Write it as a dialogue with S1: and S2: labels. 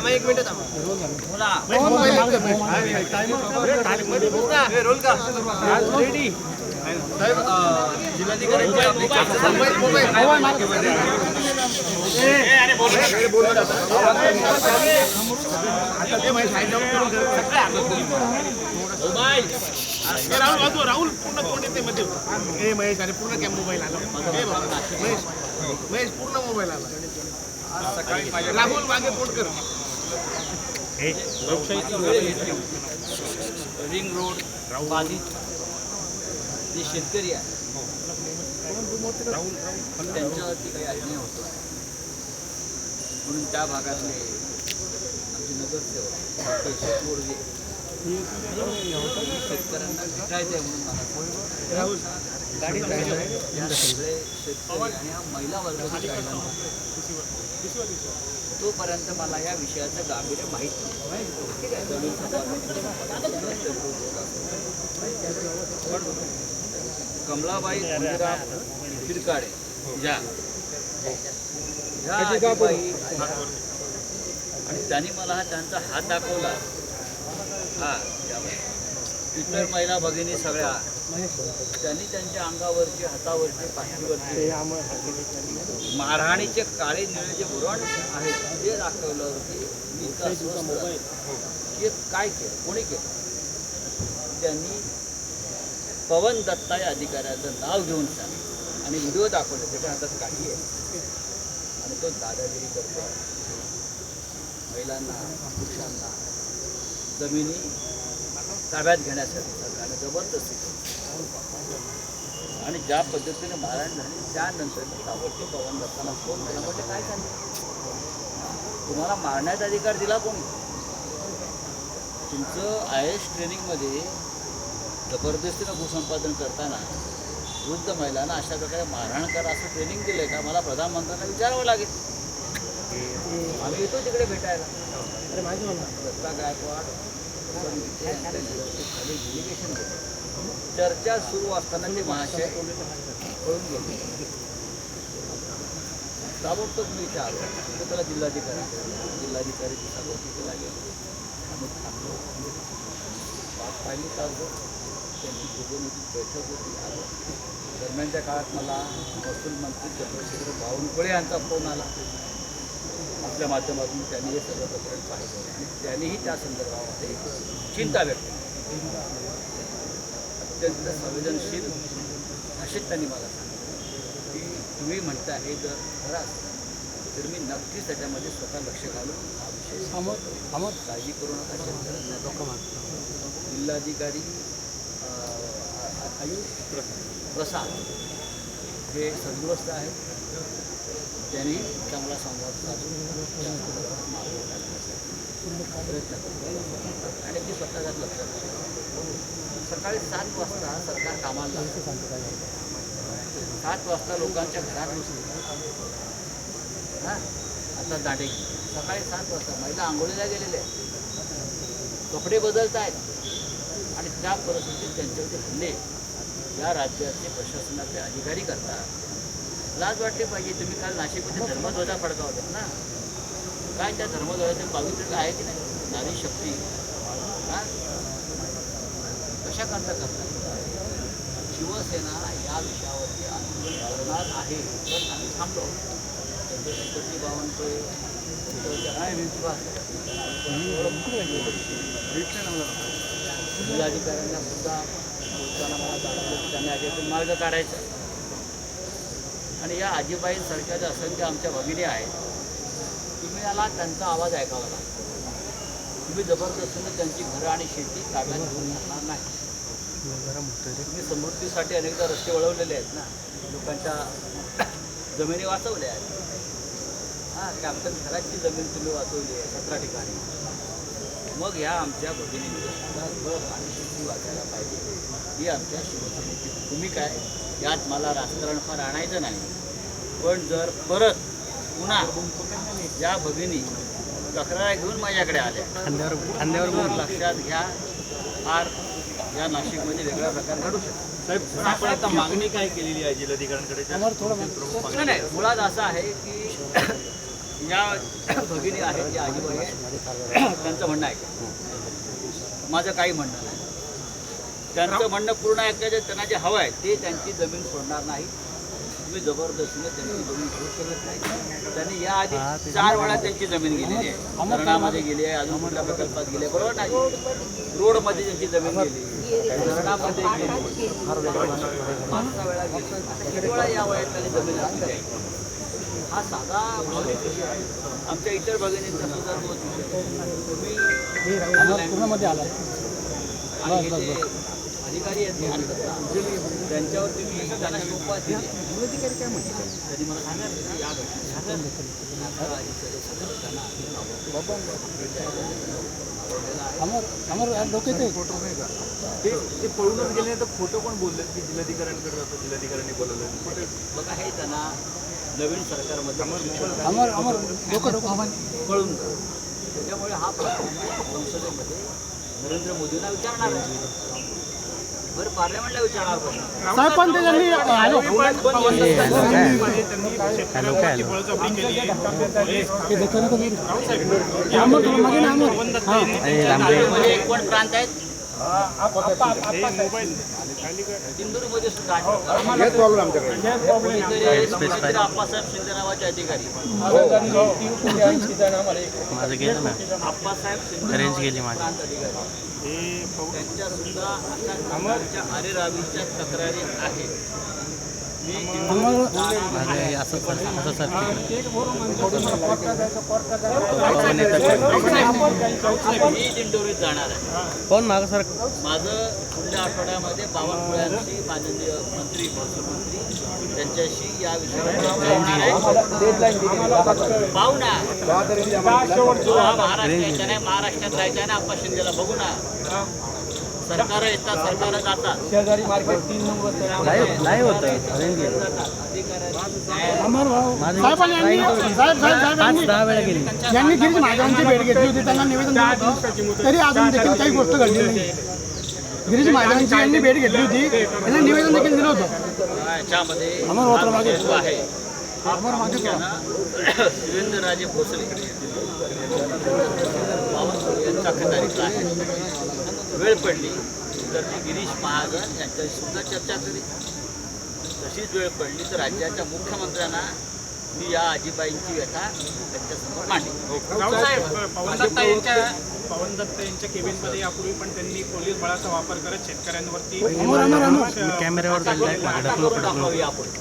S1: एक minute role का ready साहेब जिल्हाधिकारी राहुल पूर्ण तोंड येते मध्ये हे महेश अरे पूर्ण कॅम मोबाईल आला हे बाबा महेश महेश पूर्ण मोबाईल आला सकाळी राहुल मागे फोन कर
S2: रिंग रोड बाधित जे शेतकरी आहे त्यांच्यावरती काही अन्याय होतो म्हणून त्या भागातले आमचे नगरसेवक पैसे शेतकऱ्यांना भेटायचं आहे म्हणून मला सगळे शेतकरी आणि हा महिला वर्ग तोपर्यंत मला या विषयाचं गांभीर्य माहीत कमलाबाई फिरकाडे ज्या आणि त्यांनी मला त्यांचा हात दाखवला हा इतर महिला भगिनी सगळ्या त्यांनी त्यांच्या अंगावरचे हातावरचे पाठीवरचे मारहाणीचे काळे निळे जे बुराण आहेत ते दाखवलं होते मी इतका स्वस्त की काय केलं कोणी केलं त्यांनी पवन दत्ता या अधिकाऱ्याचं नाव घेऊन सांग आणि व्हिडिओ दाखवले त्याच्या हातात काही आहे आणि तो दादागिरी करतो महिलांना पुरुषांना जमिनी ताब्यात घेण्यासाठी सरकारने जबरदस्ती आणि ज्या पद्धतीने मारहाण झाली त्यानंतर ताबडतोब पवन दत्ताना फोन केला म्हणजे काय सांगितलं तुम्हाला मारण्याचा अधिकार दिला कोणी तुमचं IAS ट्रेनिंगमध्ये जबरदस्तीनं भूसंपादन करताना वृद्ध महिलांना अशा प्रकारे मारहाण करा असं ट्रेनिंग दिलं आहे का मला प्रधानमंत्र्यांना विचारावं लागेल आम्ही येतो तिकडे भेटायला दत्ता गायकवाड खाली डेलिगेशन चर्चा सुरू असताना ते महाशय पळून गेले ताबडतोब मी इथे आलो तर त्याला जिल्हाधिकारी तिथे लागेल आम्ही थांबलो 5 तास त्यांची भोजनाची बैठक होती आलो दरम्यानच्या काळात मला महसूल मंत्री चंद्रशेखर बावनकुळे यांचा फोन आला आपल्या माध्यमातून त्यांनी हे सगळं प्रकरण पाहिलं आणि त्यांनीही त्या संदर्भामध्ये चिंता व्यक्त केली अत्यंत संवेदनशील भाषेत त्यांनी मला सांगितलं की तुम्ही म्हणता हे जर खरं असेल तर मी नक्कीच त्याच्यामध्ये स्वतः लक्ष घालून हा विषय काळजी करू नका शेतकऱ्यांना जिल्हाधिकारी आयुष प्रसाद हे सद्ग्रस्त आहेत त्यांनी चांगला संवाद साधून प्रयत्न करतो आणि ती स्वतःच्या लक्षात सकाळी 7 वाजता सरकार कामाला लागतं 7 वाजता लोकांच्या घरात हां आता दांडे सकाळी 7 वाजता महिला आंघोळीला गेलेल्या आहेत कपडे बदलत आहेत आणि त्या परिस्थितीत त्यांच्यावरती हल्ले या राज्याचे प्रशासनाचे अधिकारी करतात लाज वाटली पाहिजे तुम्ही काल नाशिकमध्ये धर्मध्वजा फडकावतात ना काय त्या धर्मध्वजाचे पावित्र्य आहे की नाही नारी शक्ती हां कशा करता शिवसेना या विषयावरती आंदोलन करणार आहे पण आम्ही थांबलो चंद्रशेखरजी बावनकुळे जिल्हाधिकाऱ्यांना सुद्धा बोलताना मला जाणवलं की त्यांनी याच्यातून मार्ग काढायचा आणि या आजीबाईंसारख्या ज्या असंख्य आमच्या भगिनी आहेत तुम्ही याला त्यांचा आवाज ऐकावा लागतो तुम्ही जबरदस्तीने त्यांची घरं आणि शेती ताब्यात घेऊन जाणार नाही तुम्ही समृद्धीसाठी अनेकदा रस्ते वळवलेले आहेत ना लोकांच्या जमिनी वाचवल्या आहेत हां कॅप्टन खराची जमीन तुम्ही वाचवली आहे 17 ठिकाणी मग ह्या आमच्या भगिनींचं सुद्धा घर माणसाची वाचायला पाहिजे, ही आमच्या शिवसेनेची भूमिका आहे. यात मला राजकारण फार आणायचं नाही, पण जर परत पुन्हा या भगिनी तक्रार घेऊन माझ्याकडे आल्या तर लक्षात घ्या, फार या नाशिकमध्ये वेगळा प्रकार घडू शकतो.
S3: साहेब आपण आता मागणी काय केलेली आहे जिल्हाधिकाऱ्यांकडे?
S2: नाही, मुळात असं आहे की या भगिनी आहेत ज्या आजीबाई आहेत, त्यांचं म्हणणं आहे, माझं काही म्हणणं नाही. त्यांचं म्हणणं पूर्ण ऐकायचं, त्यांना जे हवं आहे ते त्यांची जमीन सोडणार नाही. तुम्ही जबरदस्तीने त्यांची जमीन सोडू शकत नाही. त्यांनी याआधी 4 वेळा त्यांची जमीन गेलेली आहे. धरणामध्ये गेली आहे, अजून कुठल्या प्रकल्पात गेली आहे, बरोबर नाही. रोडमध्ये त्यांची जमीन गेली, धरणामध्ये गेली, 5-6 वेळा गेली. किती वेळा या वयात त्यांनी जमीन आणली आहे? हा साधा भावनिक विषय आहे. आमच्या इतर भगिनींचा सुद्धा तोच विषय. तुम्ही पूर्णमध्ये आला आणि हे जे अधिकारी आहेत त्यांच्यावर तुम्ही त्यांना सोपा दिली. जिल्हाधिकारी काय म्हणते त्यांनी मला सांगायचं या
S3: ते पळूनच गेले तर खोटं पण बोलले की जिल्हाधिकाऱ्यांकडे जातो, जिल्हाधिकाऱ्यांनी बोलवलं.
S2: बघा, हे त्यांना नवीन सरकारमध्ये कळून त्याच्यामुळे हा प्रश्न संसदेमध्ये नरेंद्र मोदींना विचारणार आहे, बरं पार्लमेंटला विचारणार एक पण प्रांत आहेत इंदूरमध्ये सुद्धा आप्पासाहेब शिंदे नावाचे अधिकारी आप्पासाहेब शिंदे प्रांत अधिकारी त्यांच्या सुद्धा अशा अरेरावीच्या तक्रारी आहेत. मी दिंडोरीत जाणार आहे.
S4: कोण मागं सर?
S2: माझं पुढल्या आठवड्यामध्ये बावनकुळ्यांशी माननीय मंत्री महसूल मंत्री त्यांच्याशी या विषयावर पाहू ना. हा महाराष्ट्र यायचा नाही, महाराष्ट्रात राहायचा ना. आप्पा शिंदेला बघू ना. सरकार येतात, सरकार जातात. शेजारी मार्केट 3 नंबर
S4: नाही होतं.
S5: यांनी गिरीश महाजनांची भेट घेतली होती, त्यांना निवेदन दिलं होतं, तरी अजून देखील काही गोष्ट घडली नाही. गिरीश महाजनांची यांनी भेट घेतली होती, त्यांना निवेदन देखील दिलं होतं.
S2: याच्यामध्ये आहे शिवेंद्रराजे भोसले यांचा खतारीतला आहे. वेळ पडली तर मी गिरीश महाजन यांच्याशी सुद्धा चर्चा करीन. तशीच वेळ पडली तर राज्याच्या मुख्यमंत्र्यांना मी या आजीबाईंची व्यथा त्यांच्यासमोर मांडली.
S6: पवन दत्त यांच्या केबिनमध्ये यापूर्वी पण त्यांनी पोलीस बळाचा वापर करत शेतकऱ्यांवरती
S4: कॅमेऱ्यावर
S2: यापूर्वी